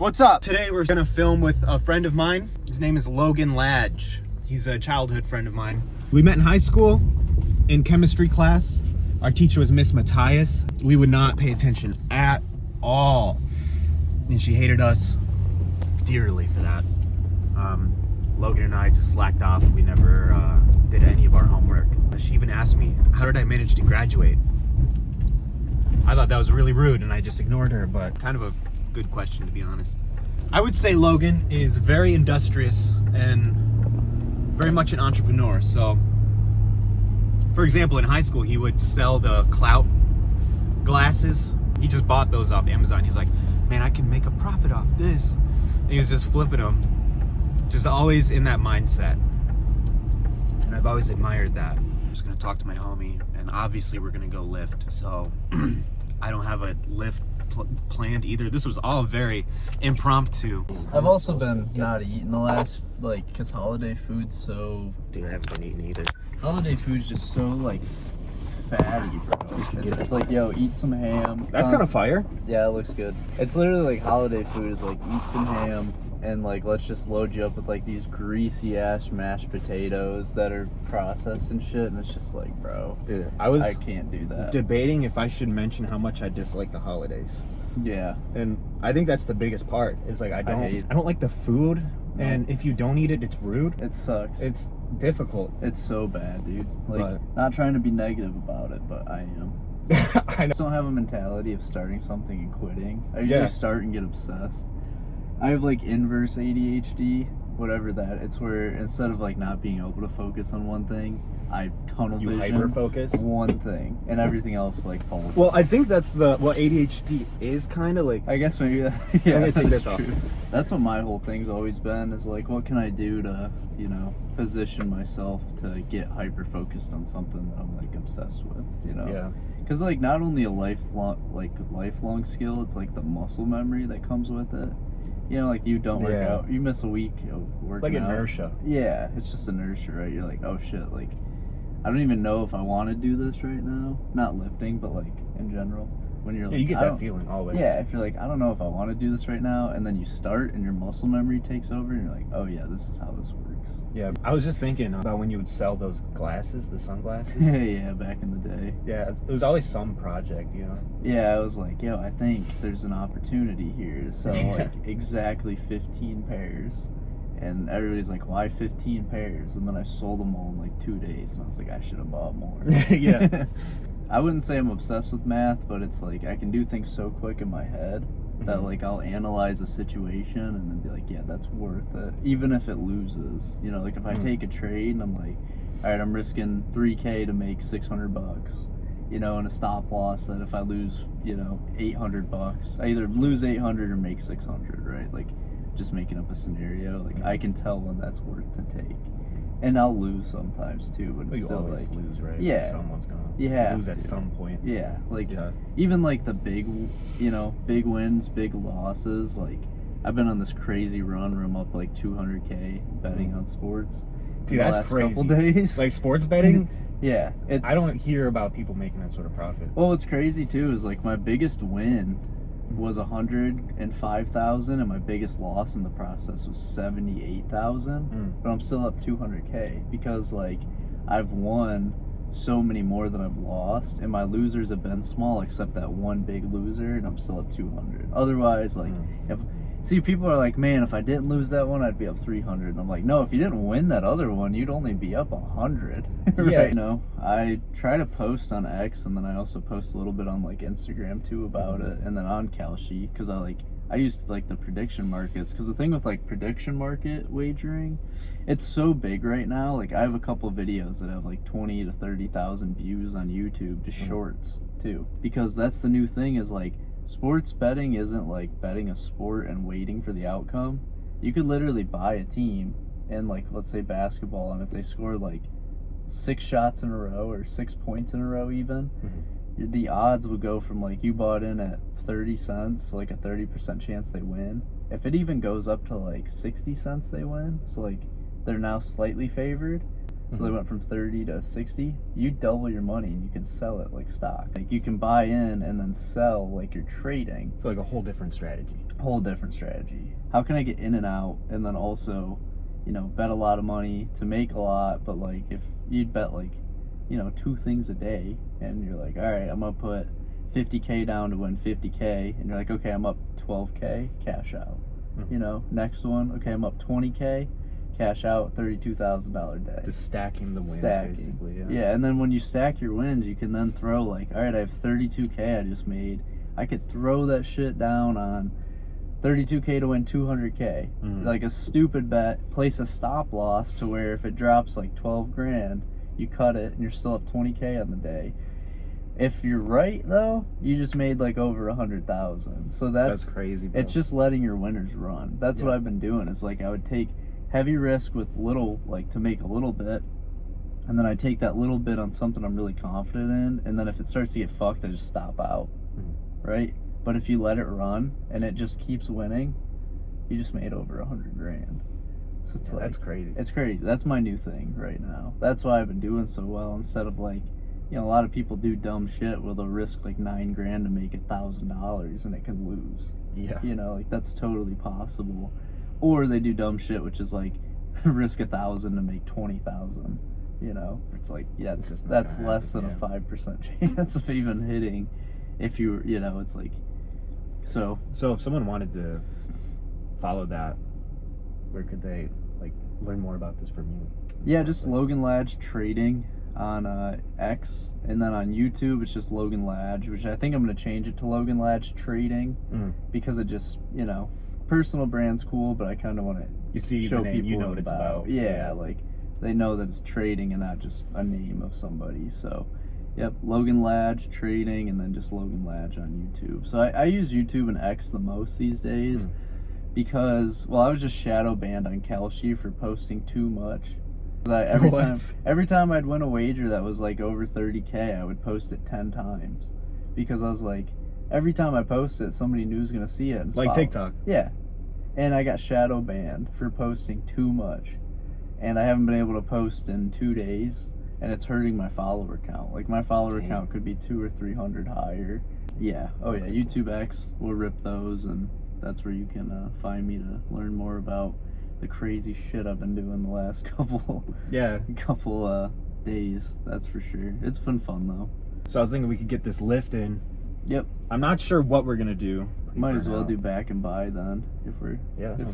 What's up? Today we're gonna film with a friend of mine. His name is Logan Laj. He's a childhood friend of mine. We met in high school in chemistry class. Our teacher was Miss Matthias. We would not pay attention at all. And she hated us dearly for that. Logan and I just slacked off. We never did any of our homework. She even asked me, how did I manage to graduate? I thought that was really rude and I just ignored her, but kind of a good question, to be honest. I would say Logan is very industrious and very much an entrepreneur. So, for example, in high school, he would sell the clout glasses. He just bought those off Amazon. He's like, man, I can make a profit off this. And he was just flipping them. Just always in that mindset. And I've always admired that. I'm just gonna talk to my homie, and obviously we're gonna go lift. So I don't have a lift planned either. This was all very impromptu. I've also been not eating the last, cause holiday food's so... Dude, I haven't been eating either. Holiday food's just so, fatty, bro. It's like, yo, eat some ham. That's kind of fire. Yeah, it looks good. It's literally holiday food is eat some ham and let's just load you up with these greasy ass mashed potatoes that are processed and shit, and it's just bro, dude, I can't do that. Debating if I should mention how much I dislike the holidays. Yeah. And I think that's the biggest part. Is I don't like the food, no. And if you don't eat it, it's rude. It sucks. It's difficult. It's so bad, dude. Not trying to be negative about it, but I am. I just don't have a mentality of starting something and quitting. I usually start and get obsessed. I have inverse ADHD, whatever that. It's where instead of not being able to focus on one thing, I tunnel vision. You hyper focus one thing, and everything else falls. Well, I think that's what ADHD is kind of I guess maybe that. Yeah, I'm gonna take this off. That's what my whole thing's always been. Is what can I do to position myself to get hyper focused on something that I'm obsessed with. Yeah. Because not only a lifelong skill, it's the muscle memory that comes with it. You don't work out, you miss a week of working out. Inertia. Yeah, it's just inertia, right? You're oh shit, I don't even know if I want to do this right now. Not lifting, but in general. When you're you get that feeling always. Yeah, if you're I don't know if I want to do this right now, and then you start and your muscle memory takes over, and you're oh yeah, this is how this works. Yeah, I was just thinking about when you would sell those glasses, the sunglasses. Yeah, back in the day. Yeah, it was always some project, Yeah, I was yo, I think there's an opportunity here to sell exactly 15 pairs. And everybody's why 15 pairs? And then I sold them all in 2 days, and I was I should have bought more. Yeah. I wouldn't say I'm obsessed with math, but it's I can do things so quick in my head that I'll analyze a situation and then be yeah, that's worth it, even if it loses. If I take a trade and I'm all right, I'm risking $3K to make $600. And a stop loss that if I lose, $800, I either lose 800 or make 600, right? Just making up a scenario. I can tell when that's worth to take. And I'll lose sometimes too, but it's still always lose, right? Yeah, someone's gonna lose at some point. Yeah, even the big, big wins, big losses. I've been on this crazy run where I'm up 200K betting on sports. Dude, that's last crazy. Couple days. Sports betting. Yeah, I don't hear about people making that sort of profit. Well, what's crazy too is my biggest win was 105,000, and my biggest loss in the process was 78,000. But I'm still up 200K because I've won so many more than I've lost, and my losers have been small except that one big loser, and I'm still up 200. Otherwise, people are man, if I didn't lose that one, I'd be up 300. And I'm no, if you didn't win that other one, you'd only be up 100. Right? Yeah. I try to post on X, and then I also post a little bit on Instagram too about it, and then on Kalshi, because I used the prediction markets, because the thing with prediction market wagering, it's so big right now. I have a couple of videos that have 20 to 30,000 views on YouTube, just shorts too, because that's the new thing is sports betting isn't betting a sport and waiting for the outcome. You could literally buy a team and let's say basketball, and if they score 6 shots in a row or 6 points in a row even, the odds would go from you bought in at 30 cents, a 30% chance they win. If it even goes up to 60 cents they win, so they're now slightly favored. So they went from 30 to 60. You double your money and you can sell it like stock. You can buy in and then sell like you're trading. So a whole different strategy. whole different strategy. How can I get in and out, and then also, you know, bet a lot of money to make a lot? But like, if you'd bet like, you know, 2 things a day, and you're like, all right, I'm gonna put 50K down to win 50K, and you're like, okay, I'm up 12K, cash out. You know, next one, okay, I'm up 20K, cash out, $32,000 day. Just stacking the wins, basically. Yeah, and then when you stack your wins, you can then throw like, all right, I have 32K I just made. I could throw that shit down on 32K to win 200K. Like a stupid bet, place a stop loss to where if it drops like 12 grand, you cut it and you're still up 20K on the day. If you're right though, you just made like over 100,000. So that's crazy, bro. It's just letting your winners run. That's what I've been doing. Is like I would take heavy risk with little, like to make a little bit, and then I take that little bit on something I'm really confident in, and then if it starts to get fucked, I just stop out. Right? But if you let it run and it just keeps winning, you just made over 100 grand. So it's like, that's crazy. It's crazy. That's my new thing right now. That's why I've been doing so well, instead of like, you know, a lot of people do dumb shit where they'll risk like 9 grand to make $1,000 and it can lose. Yeah. You know, like that's totally possible. Or they do dumb shit, which is like risk 1,000 to make 20,000. You know, it's like, yeah, that's less than a 5% chance of even hitting. If you know, it's like, so if someone wanted to follow that, where could they like learn more about this from you? Yeah, just Logan Laj Trading on X, and then on YouTube it's just Logan Laj, which I think I'm gonna change it to Logan Laj Trading because it just, you know, personal brand's cool, but I kind of want to show the name, people you know what it's about. Yeah, like they know that it's trading and not just a name of somebody. So yep, Logan Laj Trading, and then just Logan Laj on YouTube. So I use YouTube and X the most these days because, well, I was just shadow banned on Kalshi for posting too much. Every time I'd win a wager that was like over 30K, I would post it 10 times because I was like, every time I post it, somebody new is gonna see it. And like TikTok. Yeah, and I got shadow banned for posting too much, and I haven't been able to post in 2 days. And it's hurting my follower count. Like my follower count could be 200 or 300 higher. Yeah. Oh yeah. YouTube X will rip those, and that's where you can find me to learn more about the crazy shit I've been doing the last couple days. That's for sure. It's been fun though. So I was thinking we could get this lift in. Yep. I'm not sure what we're gonna do. Might as well do back and buy then if we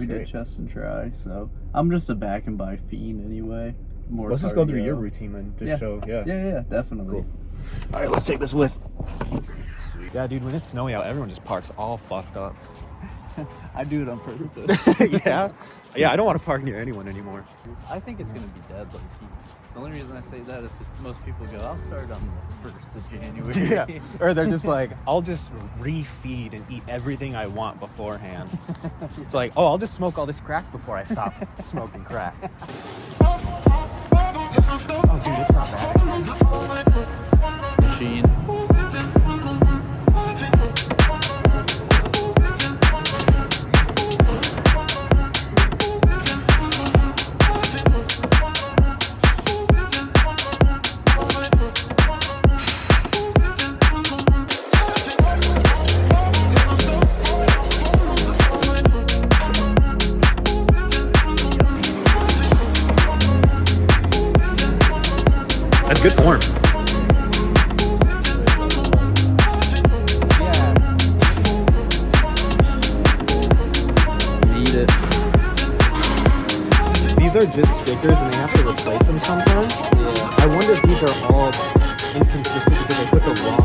did chest and try. So I'm just a back and buy fiend anyway. More let's just go through your routine and just show. Yeah, definitely. Cool. All right, let's take this with. Sweet. Yeah, dude, when it's snowy out, everyone just parks all fucked up. I do it on purpose. Yeah, I don't want to park near anyone anymore. I think it's gonna be dead low key. The only reason I say that is because most people go, I'll start on the 1st of January. Yeah, or they're just like, I'll just refeed and eat everything I want beforehand. It's like, oh, I'll just smoke all this crack before I stop smoking crack. Oh, dude, it's not bad. Machine. That's good form. Yeah. Need it. These are just stickers and they have to replace them sometimes. Yeah. I wonder if these are all inconsistent because they put the wrong